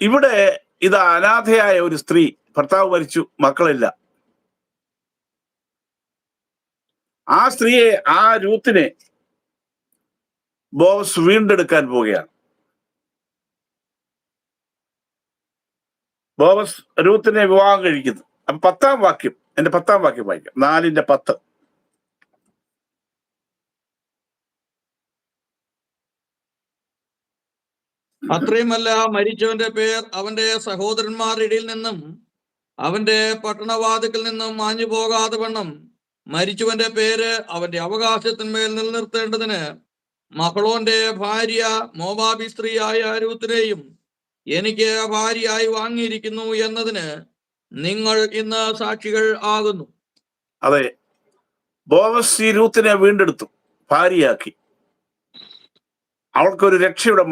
ഇവിടെ ഇത് അനാഥയായ ഒരു സ്ത്രീ, ഭർത്താവ് മരിച്ചു, മക്കളില്ല. ആ സ്ത്രീയെ, ആ രൂത്തിനെ ബോവസ് വീണ്ടെടുക്കാൻ പോവുകയാണ്. ബോവസ് രൂത്തിനെ വിവാഹം കഴിക്കുന്നു. അപ്പൊ 10-ാം വാക്യം, എന്റെ 10-ാം വാക്യം വായിക്കാം. 4:10. അത്രയുമല്ല, മരിച്ചവന്റെ പേർ അവന്റെ സഹോദരന്മാരുടെ ഇടയിൽ നിന്നും അവന്റെ പട്ടണവാതിക്കൽ നിന്നും മാഞ്ഞു പോകാതെ വണ്ണം മരിച്ചവന്റെ പേര് അവന്റെ അവകാശത്തിന്മേൽ നിലനിർത്തേണ്ടതിന് മഹളോന്റെ ഭാര്യ മോവാബി സ്ത്രീയായ രൂത്തിനെയും എനിക്ക് ഭാര്യയായി വാങ്ങിയിരിക്കുന്നു എന്നതിന് നിങ്ങൾ ഇന്ന് സാക്ഷികൾ ആകുന്നു. അതെ, ബോവസ് ഈ രൂത്തിനെ വീണ്ടെടുത്തു, ഭാര്യയാക്കി. അവൾക്കൊരു രക്ഷയുടെ